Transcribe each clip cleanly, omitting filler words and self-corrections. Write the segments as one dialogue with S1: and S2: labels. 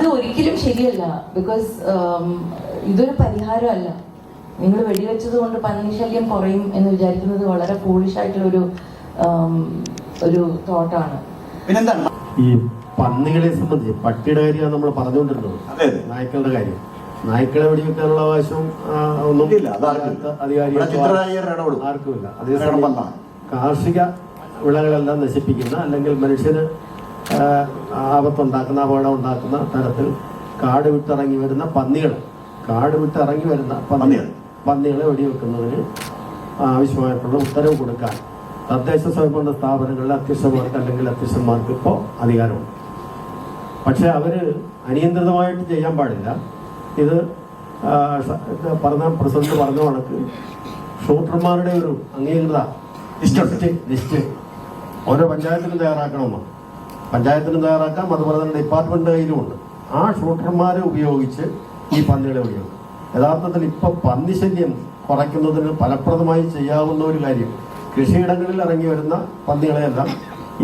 S1: അത് ഒരിക്കലും ശരിയല്ല. ബിക്കോസ് ഇതൊരു പരിഹാരമല്ല. നിങ്ങൾ വെടിവെച്ചത് കൊണ്ട് പന്നി ശല്യം കുറയും എന്ന് വിചാരിക്കുന്നത് വളരെ ഫോളിഷ് ആയിട്ടുള്ള ഒരു തോട്ടാണ്.
S2: പിന്നെന്താണ്
S3: ഈ പന്നികളെ സംബന്ധിച്ച് പട്ടിയുടെ കാര്യം നമ്മൾ പറഞ്ഞുകൊണ്ടിരുന്നത്, നായ്ക്കളുടെ കാര്യം. നായ്ക്കളെ വെടിവെക്കാനുള്ള അവകാശം ഒന്നും ആർക്കുമില്ല. അതേസമയം കാർഷിക വിളകളെല്ലാം നശിപ്പിക്കുന്ന അല്ലെങ്കിൽ മനുഷ്യന് ആപത്തുണ്ടാക്കുന്ന അപകടം ഉണ്ടാക്കുന്ന തരത്തിൽ കാട് വിട്ടിറങ്ങി വരുന്ന പന്നികളെ വെടിവെക്കുന്നതിന് ആവശ്യമായിട്ടുള്ള ഉത്തരവ് കൊടുക്കാൻ തദ്ദേശ സ്വയംഭരണ സ്ഥാപനങ്ങളിലെ അധ്യക്ഷന്മാർക്ക് അല്ലെങ്കിൽ അധ്യക്ഷന്മാർക്ക് ഇപ്പോൾ അധികാരമുണ്ട്. പക്ഷെ അവർ അനിയന്ത്രിതമായിട്ട് ചെയ്യാൻ പാടില്ല. ഇത് പ്രസിഡന്റ് പറഞ്ഞ കണക്ക് ഷൂട്ടർമാരുടെ ഒരു അംഗീകൃത ലിസ്റ്റ് ഓരോ പഞ്ചായത്തിനും തയ്യാറാക്കണമെന്നാണ്. പഞ്ചായത്തിനും തയ്യാറാക്കാം, അതുപോലെ തന്നെ ഡിപ്പാർട്ട്മെന്റ് കയ്യിലുമുണ്ട്. ആ ഷൂട്ടർമാരെ ഉപയോഗിച്ച് ഈ പന്നികളെ ഉപയോഗിക്കും. യഥാർത്ഥത്തിൽ ഇപ്പോൾ പന്നിശല്യം കുറയ്ക്കുന്നതിന് ഫലപ്രദമായി ചെയ്യാവുന്ന ഒരു കാര്യം കൃഷിയിടങ്ങളിൽ ഇറങ്ങി വരുന്ന പന്നികളെയെല്ലാം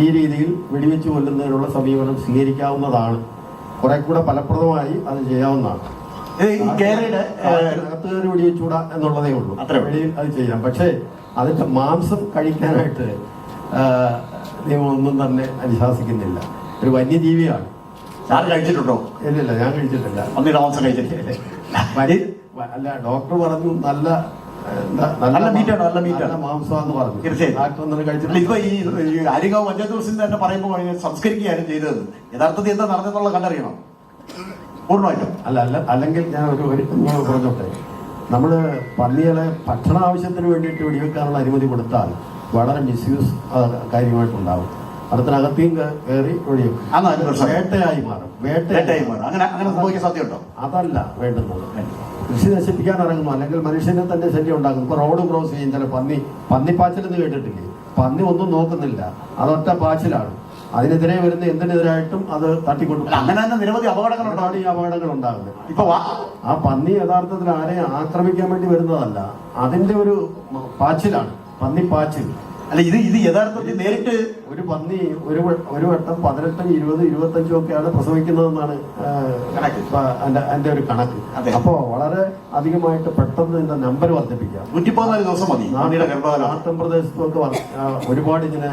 S3: ഈ രീതിയിൽ വെടിവെച്ച് കൊല്ലുന്നതിനുള്ള സമീപനം സ്വീകരിക്കാവുന്നതാണ്. കുറെ കൂടെ ഫലപ്രദമായി അത് ചെയ്യാവുന്നതാണ്. അകത്തുകാർ വെടിവെച്ചൂടാ എന്നുള്ളതേ ഉള്ളൂ, വെളിയിൽ അത് ചെയ്യാം. പക്ഷേ അതിന്റെ മാംസം കഴിക്കാനായിട്ട് നിയമമൊന്നും തന്നെ അനുശാസിക്കുന്നില്ല. ഒരു വന്യജീവിയാണ്.
S2: കഴിച്ചിട്ടുണ്ടോ?
S3: ഇല്ലില്ല, ഞാൻ കഴിച്ചിട്ടില്ല.
S2: മാംസം കഴിച്ചിട്ടില്ല.
S3: അല്ല, ഡോക്ടർ പറഞ്ഞു നല്ല മാംസമാണെന്ന് പറഞ്ഞു.
S2: തീർച്ചയായും ഇപ്പൊ ഈ ആര്യങ്കാവ് പഞ്ചായത്ത് പ്രസിഡന്റ് തന്നെ പറയുമ്പോൾ സംസ്കരിക്കുകയാണ് ചെയ്തത്. യഥാർത്ഥത്തിൽ എന്താ നടന്നെന്നുള്ള കണ്ടറിയണം പൂർണ്ണമായിട്ടും.
S3: അല്ലെങ്കിൽ ഞാൻ ഒരു പറഞ്ഞോട്ടെ, നമ്മള് പന്നികളെ ഭക്ഷണ ആവശ്യത്തിന് വേണ്ടിയിട്ട് വെടിവെക്കാനുള്ള അനുമതി കൊടുത്താൽ വളരെ മിസ്യൂസ് കാര്യമായിട്ടുണ്ടാവും. അടുത്തിനകത്തേയും കയറി വെടിവെക്കും, വേട്ടയായി മാറും.
S2: അങ്ങനെ സംഭവിക്കാൻ സാധ്യതയുണ്ടോ?
S3: അതല്ല വേണ്ടുന്നത്. കൃഷി നശിപ്പിക്കാൻ ഇറങ്ങുന്നു, അല്ലെങ്കിൽ മനുഷ്യനെ തന്നെ ശല്യം ഉണ്ടാകുന്നു. ഇപ്പൊ റോഡ് ക്രോസ് ചെയ്യും ചില പന്നിപ്പാച്ചിലെന്ന് കേട്ടിട്ടില്ലേ? പന്നി ഒന്നും നോക്കുന്നില്ല, അതൊറ്റ പാച്ചിലാണ്. അതിനെതിരെ വരുന്ന എന്തിനെതിരായിട്ടും അത് തട്ടിക്കൊണ്ടു.
S2: അങ്ങനെ തന്നെ നിരവധി അപകടങ്ങളുണ്ടാണ്.
S3: ഈ അപകടങ്ങൾ ഉണ്ടാകുന്നത്
S2: ഇപ്പൊ
S3: ആ പന്നി യഥാർത്ഥത്തിൽ ആരെയും ആക്രമിക്കാൻ വേണ്ടി വരുന്നതല്ല, അതിന്റെ ഒരു പാച്ചിലാണ്, പന്നിപ്പാച്ചിൽ.
S2: അല്ല, ഇത് യഥാർത്ഥത്തിൽ നേരിട്ട്
S3: ഒരു പന്നി ഒരു വട്ടം 18, 20, 25 ഒക്കെയാണ് പ്രസവിക്കുന്നതെന്നാണ് എന്റെ ഒരു കണക്ക്. അപ്പോ വളരെ അധികമായിട്ട് പെട്ടെന്ന് ഇതിന്റെ നമ്പർ വർദ്ധിപ്പിക്കാം.
S2: 114 ദിവസം മതി.
S3: നാട്ടിൻ പ്രദേശത്തൊക്കെ ഒരുപാട് ഇങ്ങനെ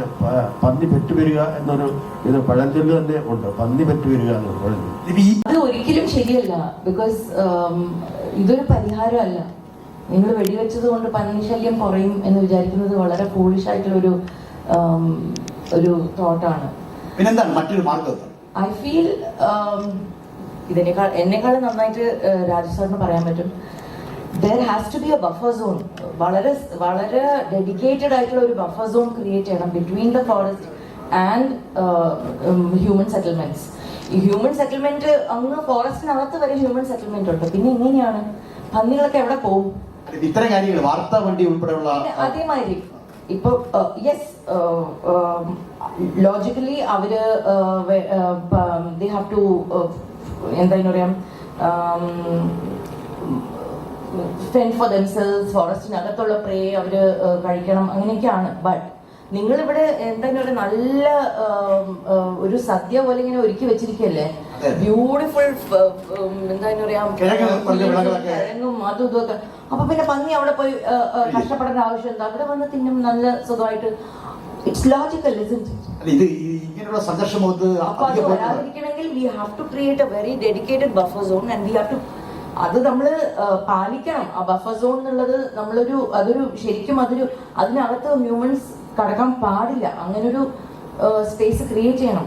S3: പന്നി പെറ്റുവരിക എന്നൊരു ഇത് പഴഞ്ചൊല്ല് തന്നെ ഉണ്ട്. പന്നി പെറ്റുവരിക എന്നൊരു പഴഞ്ചൊല്ല്.
S1: അത് ഒരിക്കലും ശരിയല്ല. ബിക്കോസ് ഇതൊരു പരിഹാരമല്ല. നിങ്ങൾ വെടിവെച്ചത് കൊണ്ട് പന്നി ശല്യം കുറയും എന്ന് വിചാരിക്കുന്നത് വളരെ ഫോളിഷ് ആയിട്ടുള്ള ഒരു തോട്ടാണ്.
S2: പിന്നെന്താണ് മറ്റൊരു മാർഗം?
S1: ഐ ഫീൽ എന്നെക്കാൾ നന്നായിട്ട് രാജസാറിന് പറയാൻ പറ്റും. There has to be a buffer zone. വളരെ വളരെ ഡെഡിക്കേറ്റഡ് ആയിട്ടുള്ള ഒരു ബഫർ സോൺ ക്രിയേറ്റ് ചെയ്യണം between the forest and human settlements. ഈ ഹ്യൂമൻ സെറ്റിൽമെന്റ് അങ്ങ് ഫോറസ്റ്റിനകത്ത് വരെ ഹ്യൂമൻ സെറ്റിൽമെന്റ് ഉണ്ട്. പിന്നെ എങ്ങനെയാണ് പന്നികളൊക്കെ എവിടെ പോകും?
S2: ഇത്തരം കാര്യങ്ങൾ വാർത്താ വണ്ടി ഉൾപ്പെടെയുള്ള
S1: അതേമാതിരി ഇപ്പൊ യെസ്, ലോജിക്കലി അവര് ദേ ഹാവ് ടു എന്താ പറയാ ഫെൻഡ് ഫോർ ദംസെൽസ്. ഫോറസ്റ്റിനകത്തുള്ള പ്രേ അവര് കഴിക്കണം, അങ്ങനെയൊക്കെയാണ്. ബട്ട് നിങ്ങളിവിടെ എന്താ പറയുക, നല്ല ഒരു സദ്യ പോലെ ഇങ്ങനെ ഒരുക്കി വെച്ചിരിക്കല്ലേ, ബ്യൂട്ടിഫുൾ എന്താ പറയാ കിഴങ്ങും അതും ഇതൊക്കെ. അപ്പൊ പിന്നെ പന്നി അവിടെ പോയി കഷ്ടപ്പെടേണ്ട ആവശ്യം എന്താ? അവിടെ വന്ന് തിന്നും നല്ല സുഖമായിട്ട്. It's logical, isn't it?
S2: ഇങ്ങനെയുള്ള സംഘർഷമുഖത്ത്
S1: അപ്പൊ അത് വരാതിരിക്കണമെങ്കിൽ we have to create a very dedicated buffer zone and we have to അത് നമ്മൾ പാലിക്കണം. ആ ബഫർ സോൺ എന്നുള്ളത് അതൊരു ശരിക്കും അതിനകത്ത് ഹ്യൂമൻസ് കടക്കാൻ പാടില്ല. അങ്ങനൊരു സ്പേസ് ക്രിയേറ്റ് ചെയ്യണം.